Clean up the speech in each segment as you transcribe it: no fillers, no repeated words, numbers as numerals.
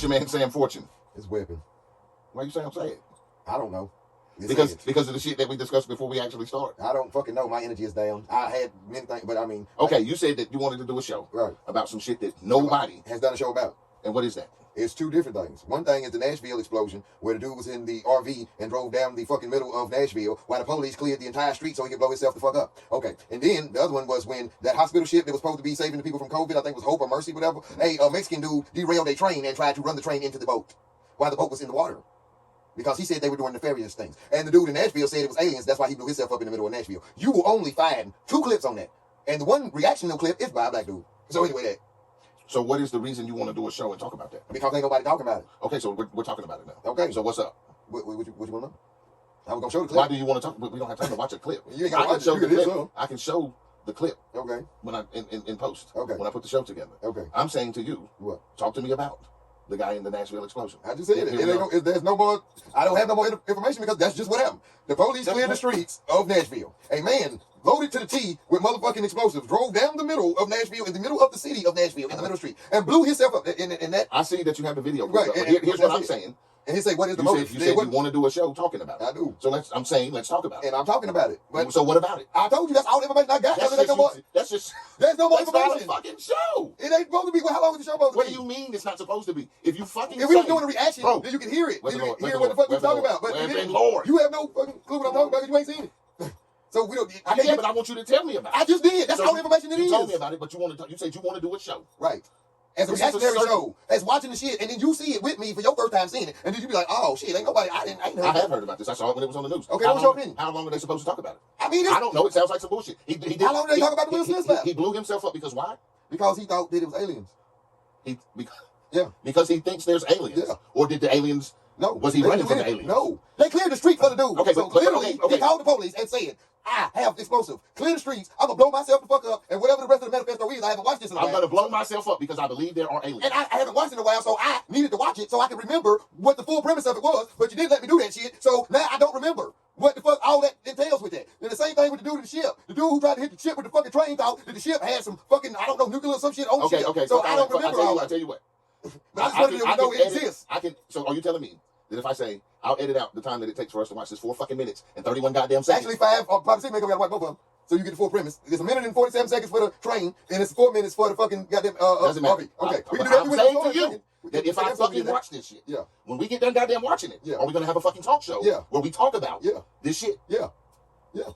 What's your man Sam Fortune? His weapon. Why you saying I'm saying? I don't know. Because of the shit that we discussed before we actually started. I don't fucking know. My energy is down. I had many things, but I mean. Okay, you said that you wanted to do a show about some shit that nobody has done a show about. And what is that? It's two different things. One thing is the Nashville explosion, where the dude was in the RV and drove down the fucking middle of Nashville while the police cleared the entire street so he could blow himself the fuck up. Okay. And then the other one was when that hospital ship that was supposed to be saving the people from COVID, I think it was Hope or Mercy, whatever, a Mexican dude derailed a train and tried to run the train into the boat while the boat was in the water. Because he said they were doing nefarious things. And the dude in Nashville said it was aliens. That's why he blew himself up in the middle of Nashville. You will only find 2 clips on that. And the one reactional clip is by a black dude. So anyway, So what is the reason you want to do a show and talk about that? Because ain't nobody talking about it. Okay, so we're talking about it now. Okay. So what's up? What you want to know? I was going to show the clip. Why do you want to talk? We don't have time to watch a clip. You ain't got to watch show it. the clip. I can show the clip. Okay. When I in post. Okay. When I put the show together. Okay. I'm saying to you, what? Talk to me about the guy in the Nashville explosion. I just said it. There's no more. I don't have no more information because that's just what happened. The police cleared the streets of Nashville. A man loaded to the T with motherfucking explosives drove down the middle of Nashville, in the middle of the city of Nashville, in the middle of the street, and blew himself up. In that. I see that you have the video. Right. Here's what I'm saying. And he said, "What is the motive?" You said you want to do a show talking about it. I do. So let's talk about it. And I'm talking about it. But so what about it? I told you that's all the information I got. There's no more information. Not a fucking show. It ain't supposed to be. Well, how long is the show supposed to be? What do you mean it's not supposed to be? If you fucking we was doing a reaction, then you can hear it. Then you can hear what the fuck we're talking about. But you have no fucking clue what I'm talking about because you ain't seen it. So we don't. Yeah, but I want you to tell me about it. I just did. That's all the information it is. You told me about it, but you said you want to do a show. Right. As a reactionary show, as watching the shit, and then you see it with me for your first time seeing it, and then you be like, "Oh shit, ain't nobody." I have heard about this. I saw it when it was on the news. Okay, what's your opinion? How long are they supposed to talk about it? I mean, I don't know. It sounds like some bullshit. How long did they talk about the Will Smith stuff? He blew himself up because why? Because he thought that it was aliens. Because he thinks there's aliens. Yeah. Or did the aliens? No. Was he running from the aliens? No. They cleared the street for the dude. Okay, so literally, he called the police and said, "I have explosive. Clear the streets. I'm gonna blow myself the fuck up, and whatever the rest of the manifesto is, I haven't watched this in a while. I'm gonna blow myself up because I believe there are aliens. And I haven't watched it in a while, so I needed to watch it so I could remember what the full premise of it was. But you didn't let me do that shit, so now I don't remember what the fuck all that entails with that. And the same thing with the dude in the ship. The dude who tried to hit the ship with the fucking train thought that the ship had some fucking, I don't know, nuclear or some shit on the ship. Okay. So I don't remember all that. I'll tell you what. But I just wanted to know it exists. So are you telling me that if I say I'll edit out the time that it takes for us to watch this 4 fucking minutes and 31 goddamn seconds? Actually 5 or probably 6 minutes, we gotta watch both of them. So you get the full premise. It's 1 minute and 47 seconds for the train, and it's 4 minutes for the fucking goddamn Doesn't matter. RV. Okay. We can do that. I'm saying to you that if I fucking watch this shit, when we get done goddamn watching it, are we gonna have a fucking talk show where we talk about this shit? Yeah.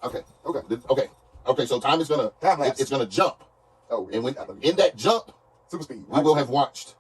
Okay. So time is gonna it's gonna jump. Oh, and when in that jump, super speed, we will have watched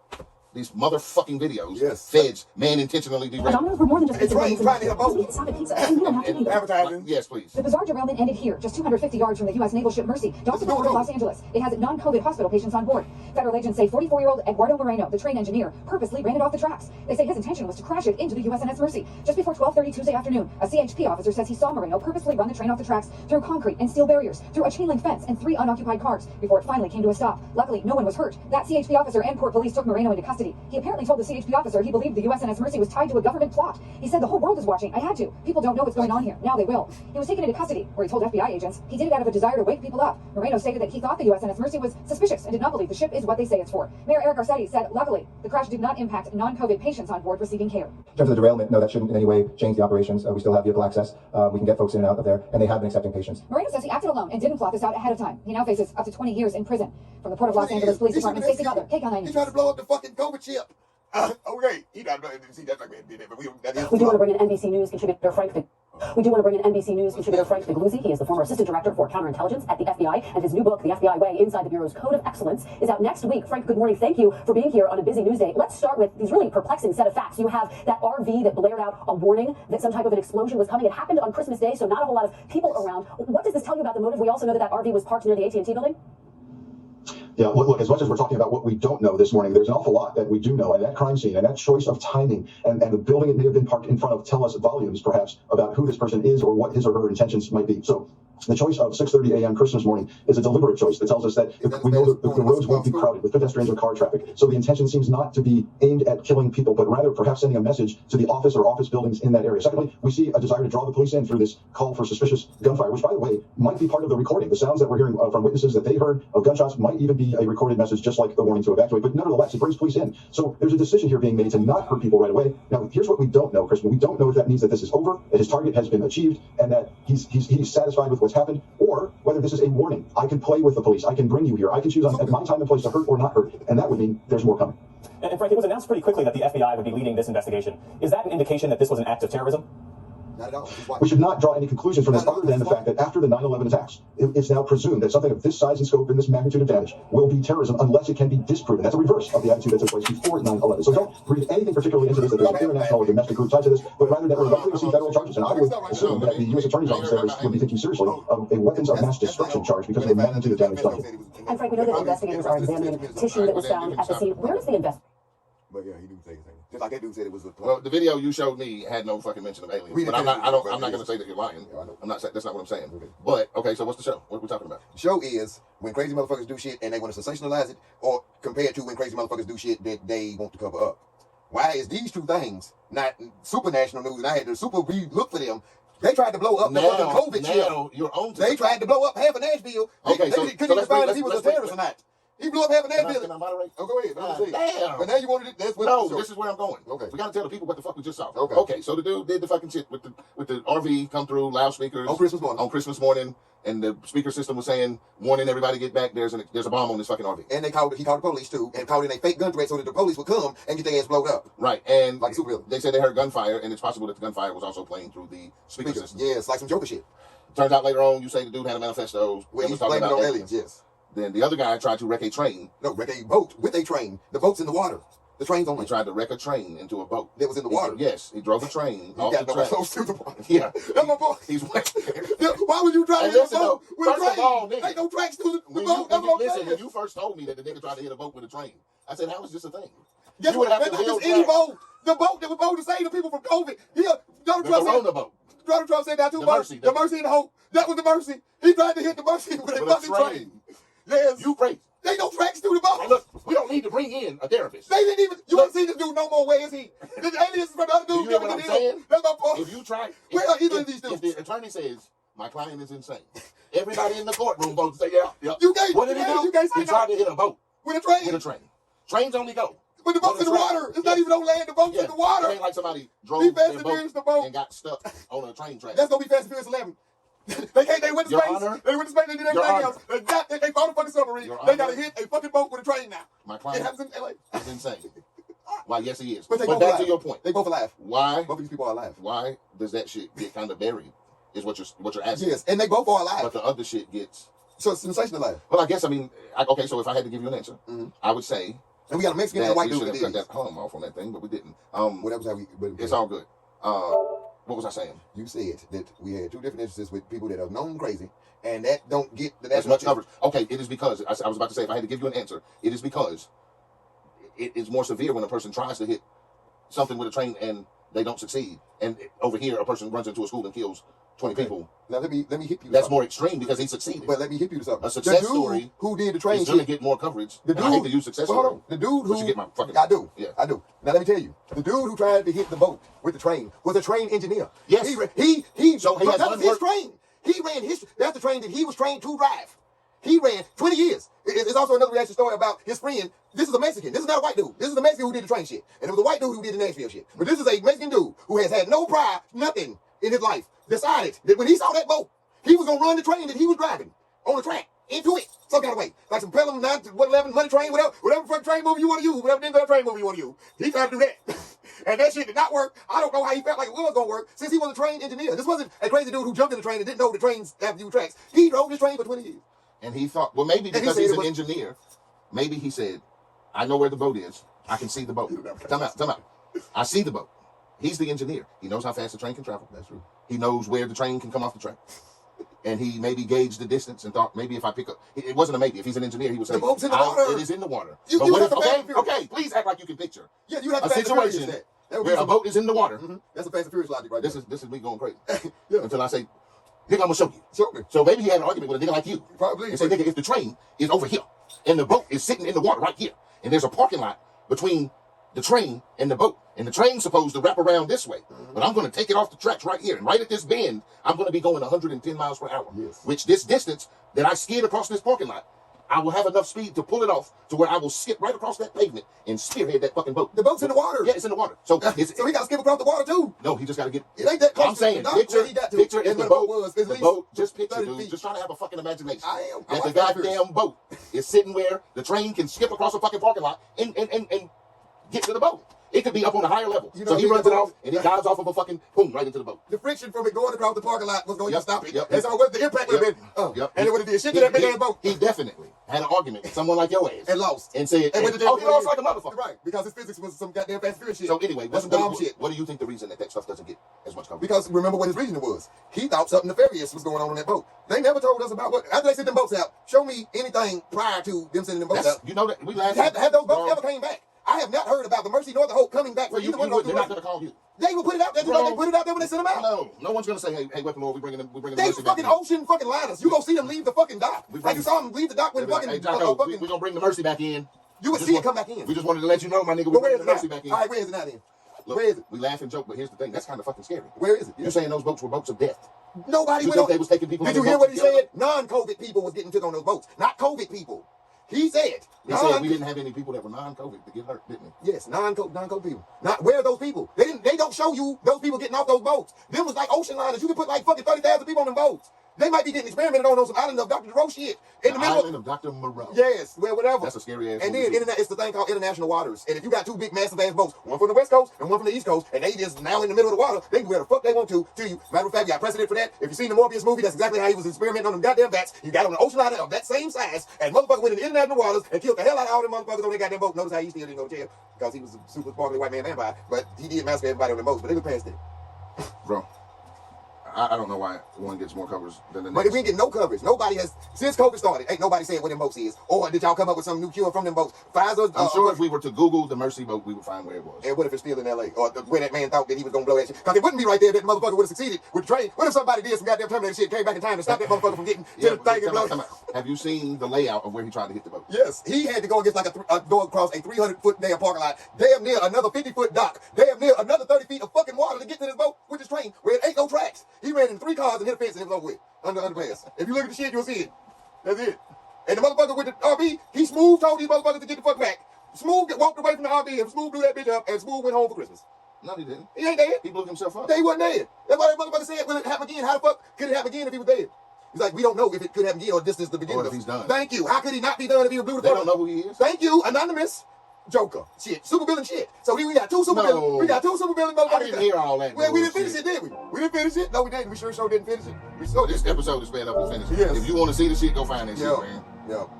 these motherfucking videos. Yes. Feds man intentionally derailed. Domino's were more than just pizza. Trying to hit a boat. Stop at pizza. You don't have to eat. Advertising. Yes, please. The bizarre derailment ended here, just 250 yards from the U.S. naval ship Mercy, docked in Los Angeles. It has non-COVID hospital patients on board. Federal agents say 44-year-old Eduardo Moreno, the train engineer, purposely ran it off the tracks. They say his intention was to crash it into the USNS Mercy. Just before 12:30 Tuesday afternoon, a CHP officer says he saw Moreno purposely run the train off the tracks through concrete and steel barriers, through a chain link fence and 3 unoccupied cars, before it finally came to a stop. Luckily, no one was hurt. That CHP officer and port police took Moreno into custody. He apparently told the CHP officer he believed the USNS Mercy was tied to a government plot. He said the whole world is watching. I had to. People don't know what's going on here. Now they will. He was taken into custody, where he told FBI agents he did it out of a desire to wake people up. Moreno stated that he thought the USNS Mercy was suspicious and did not believe the ship is what they say it's for. Mayor Eric Garcetti said, luckily, the crash did not impact non-COVID patients on board receiving care. In terms of the derailment, no, that shouldn't in any way change the operations. We still have vehicle access. We can get folks in and out of there, and they have been accepting patients. Moreno says he acted alone and didn't plot this out ahead of time. He now faces up to 20 years in prison. From the Port of Los Angeles Police Department, Stacey Butler, KCON 9. He tried to blow up the fucking COVID ship. Okay, he not see that's like did that, but we do want to bring in NBC News contributor Frank Figluzzi. He is the former assistant director for counterintelligence at the FBI, and his new book, The FBI Way: Inside the Bureau's Code of Excellence, is out next week. Frank, good morning. Thank you for being here on a busy news day. Let's start with these really perplexing set of facts. You have that RV that blared out a warning that some type of an explosion was coming. It happened on Christmas Day, so not a whole lot of people around. What does this tell you about the motive? We also know that that RV was parked near the AT&T building. Yeah, look, as much as we're talking about what we don't know this morning, there's an awful lot that we do know, and that crime scene and that choice of timing and the building it may have been parked in front of tell us volumes, perhaps, about who this person is or what his or her intentions might be. So The choice of 6:30 a.m. Christmas morning is a deliberate choice that tells us that we know that the roads won't be crowded with pedestrians or car traffic. So the intention seems not to be aimed at killing people, but rather perhaps sending a message to the office or office buildings in that area. Secondly, we see a desire to draw the police in through this call for suspicious gunfire, which, by the way, might be part of the recording. The sounds that we're hearing from witnesses that they heard of gunshots might even be a recorded message, just like the warning to evacuate. But nevertheless, it brings police in. So there's a decision here being made to not hurt people right away. Now, here's what we don't know, Kristen. We don't know if that means that this is over, that his target has been achieved, and that he's satisfied with what's happened, or whether this is a warning. I can play with the police. I can bring you here. I can choose at my time and place to hurt or not hurt. And that would mean there's more coming. And Frank, it was announced pretty quickly that the FBI would be leading this investigation. Is that an indication that this was an act of terrorism? Not at all. We should not draw any conclusions from this other than the fact that after the 9/11 attacks, it's now presumed that something of this size and scope and this magnitude of damage will be terrorism unless it can be disproven. That's a reverse of the attitude that took place before 9/11. So don't read anything particularly into this that there's an international or domestic group tied to this, but rather that we're likely to see federal charges. And I would assume that the U.S. Attorney's Office there would be thinking seriously of a weapons of mass destruction charge because of the magnitude of damage done. And Frank, we know that investigators are examining tissue that was found at the scene. Where does the investigation? But yeah, he didn't say anything. Just like that dude said it was a Well, the video you showed me had no fucking mention of aliens. But I'm not going to say that you're lying. I'm not. That's not what I'm saying. Okay. But okay, so what's the show? What are we talking about? The show is when crazy motherfuckers do shit and they want to sensationalize it, or compared to when crazy motherfuckers do shit that they want to cover up. Why is these two things not super national news? And I had to super look for them. They tried to blow up the fucking COVID shit. You're on to They tried to blow up half of Nashville. Okay, they couldn't even find if he was a terrorist or not. He blew up half of Nashville. Can I moderate? Oh, go ahead. Damn. But now you wanted it. That's what No, this is where I'm going. Okay. We got to tell the people what the fuck we just saw. Okay. So the dude did the fucking shit with the RV come through, loudspeakers on Christmas morning, and the speaker system was saying, warning everybody get back. There's a bomb on this fucking RV. And he called the police too, and called in a fake gun threat so that the police would come and get their ass blown up. Right, and like super they said they heard gunfire, and it's possible that the gunfire was also playing through the speaker system. Yeah, it's like some Joker shit. Turns out later on, you say the dude had a manifesto. Well, he's blaming it on aliens. Yes. Then the other guy tried to wreck a train. No, wreck a boat with a train. The boat's in the water. The train's on. He tried to wreck a train into a boat. That was in the water. Yes, he drove a train off the track. Close to the water. Yeah, that's my boy. He's why would you drive in a boat with a train? Ain't no tracks to the boat. Listen, when you first told me that the nigga tried to hit a boat with a train, I said, how is this a thing? Guess what? That's not just any boat. The boat that was supposed to save the people from COVID. Yeah, Donald Trump said that too. The Mercy and the Hope. That was the Mercy. He tried to hit the Mercy with a fucking train. Yes. You crazy. They ain't no tracks through the boat. Hey, look, we don't need to bring in a therapist. They didn't even. You ain't seen this dude no more. Where is he? The aliens from the other dude. You know what I'm saying? That's my point. If you try, where are either of these dudes? If the attorney says my client is insane, everybody in the courtroom votes say yeah. You can't. What did he do? He tried to hit a boat with a train. With a train. Trains only go. But the boat's in the water. It's not even on land. The boat's in the water. It ain't like somebody drove their boat and got stuck on a train track. That's gonna be Fast and Furious 11. They went to space. They went to space. They did everything else. They found a fucking submarine. They gotta hit a fucking boat with a train now. My client is insane. Why? Yes, he is. But back to your point. They both alive. Why? Both of these people are alive. Why does that shit get kind of buried? Is what you're asking. Yes, and they both are alive. But the other shit gets so sensationalized. Well, I guess okay. So if I had to give you an answer, I would say. And we got a Mexican and a white dude. We should have cut that hum off on that thing, but we didn't. It's all good. What was I saying? You said that we had two different instances with people that are known crazy, and that don't get the as much coverage. Okay, it is because I was about to say if I had to give you an answer, it is because it is more severe when a person tries to hit something with a train and they don't succeed, and over here a person runs into a school and kills 20 people. Now let me hit you. That's more extreme because he succeeded. But let me hit you to something. A success story who did the train is going to get more coverage. I hate to use success story. The dude who you get my fucking. I do. Yeah, I do. Now let me tell you, the dude who tried to hit the boat with the train was a train engineer. Yes. So that was his train. He ran his. That's the train that he was trained to drive. He ran 20 years. It's also another reaction story about his friend. This is a Mexican. This is not a white dude. This is a Mexican who did the train shit. And it was a white dude who did the Nashville shit. But this is a Mexican dude who has had no pride, nothing in his life. Decided that when he saw that boat, he was going to run the train that he was driving on the track into it some kind of way. Like some Pelham 911 money train, whatever fucking train movie you want to use, whatever damn train movie you want to use. He tried to do that. And that shit did not work. I don't know how he felt like it was going to work since he was a train engineer. This wasn't a crazy dude who jumped in the train and didn't know the trains have new tracks. He drove this train for 20 years. And he thought, well, maybe because he's an engineer, maybe he said, I know where the boat is. I can see the boat. Come out. I see the boat. He's the engineer. He knows how fast the train can travel. That's true. He knows where the train can come off the track. And he maybe gauged the distance and thought, maybe if I pick up, it wasn't a maybe. If he's an engineer, he would say, the boat's in the water. It is in the water. But what if, okay, please act like you can picture. Yeah, you have to a situation where a boat is in the water. That's a Fast and Furious logic right there. This is me going crazy. Yeah. Until I say, Nigga, I'm gonna show you. Show me. So maybe he had an argument with a nigga like you. Probably. And say, nigga, if the train is over here and the boat is sitting in the water right here, and there's a parking lot between the train and the boat, and the train's supposed to wrap around this way, but I'm going to take it off the tracks right here, and right at this bend, I'm going to be going 110 miles per hour. Yes. Which this distance that I skid across this parking lot, I will have enough speed to pull it off to where I will skip right across that pavement and spearhead that fucking boat. The boat's in the water. Yeah, it's in the water. So So he got to skip across the water too. no, he just got to get. It ain't that close. I'm saying, to picture and if the where boat was. At the least boat. Just picture, 30 dude. feet. Just trying to have a fucking imagination. I am. That I the like goddamn boat is sitting where the train can skip across a fucking parking lot and get to the boat. It could be up on a higher level. You know, So he he runs it can- off and he dives off of a fucking boom right into the boat. The friction from it going across the parking lot was going to Yep, stop it. yep, And so what the impact would have Yep, been? yep. And it would have did shit to that big ass boat. He definitely had an argument with someone like your ass And lost. and said, And went to jail oh, he for lost years. like a motherfucker. Right, because his physics was some goddamn fast and furious shit. So anyway, that's some dumb shit. what do you think the reason that stuff doesn't get as much coverage? Because remember what his reasoning was. He thought something nefarious was going on that boat. They never told us about what. After they sent them boats out, show me anything prior to them sending them boats out. You know that we laughed. Have those boats ever came back? I have not heard about the Mercy nor the Hope coming back. Well, For either one of those they're not two. going to call you. They will put it out there. Bro. They put it out there when they send them out. No one's going to say, hey, Weapon Lord, we bringing them They Mercy back fucking in. ocean fucking liners. You go see them leave the fucking dock. We Like you saw them leave the dock when They'll be like, fucking hey, Jocko, we're fucking. going to bring the Mercy back in. You would Just see it want- come back in. We just wanted to let you know, my nigga, we're But where bringing is the it Mercy now? back in. All right, where is it now then? Look, Where is it? We laugh and joke, but here's the thing. That's kind of fucking scary. Where is it? You're saying those boats were boats of death. Nobody You went think on. they was taking people on Did you their hear boats what he to kill said? Non-COVID people was getting took on those boats, not COVID people. He said. He said we didn't have any people that were non-COVID to get hurt, didn't we? Yes, non-COVID people. Not where are those people? They don't show you those people getting off those boats. Them was like ocean liners. You could put like fucking 30,000 people on them boats. They might be getting experimented on some island of Dr. Moreau shit in the middle island of Dr. Moreau. Yes, well, whatever. That's a scary ass And movie, then too. it's the thing called international waters. And if you got two big massive ass boats, one from the west coast and one from the east coast, and they just now in the middle of the water, they can do whatever the fuck they want to you. Matter of fact, you got precedent for that. If you've seen the Morbius movie, that's exactly how he was experimenting on them goddamn bats. You got on an ocean liner of that same size, and motherfucker went in the international waters and killed the hell out of all them motherfuckers on their goddamn boat. Notice how he still didn't go to jail because he was a super sparkly white man vampire, but he did massacre everybody on the boats. But they were past it. Bro, I don't know why one gets more coverage than the But next. if we ain't getting no coverage, nobody has since COVID started. Ain't nobody said what them boats is, or did y'all come up with some new cure from them boats? Pfizer. I'm sure if we were to Google the Mercy boat, we would find where it was. And what if it's still in LA? Or where that man thought that he was gonna blow that shit? Because it wouldn't be right there that the motherfucker would have succeeded with the train. What if somebody did some goddamn Terminator shit, came back in time to stop that motherfucker from getting to the but thing and come blow out, come out. Have you seen the layout of where he tried to hit the boat? Yes, he had to go against like go across a 300-foot damn parking lot, damn near another 50-foot dock, damn near another 30 feet of fucking water to get to this boat with this train where it ain't no tracks. He ran in 3 cars and hit a fence and it was over with. Underpass. If you look at the shit, you'll see it. That's it. And the motherfucker with the RV, he smooth told these motherfuckers to get the fuck back. Smooth walked away from the RV and Smooth blew that bitch up and Smooth went home for Christmas. No, he didn't. He ain't dead. He blew himself up. He wasn't dead. That's why that motherfucker said, will it happen again? How the fuck could it happen again if he was dead? He's like, we don't know if it could happen again or this is the beginning. Or if he's done. Thank you. How could he not be done if he was blew the They fuck don't up? know who he is. Thank you, anonymous Joker. Shit, supervillain shit. So we got 2 supervillains. No. We got 2 supervillain motherfuckers. I didn't hear all that. Well, we didn't finish bullshit. it, did we? We didn't finish it. No, we didn't. We sure didn't finish it. We So this episode is Sped Up and Finished. Yes. If you want to see the shit, go find that Yo, shit, man. yo.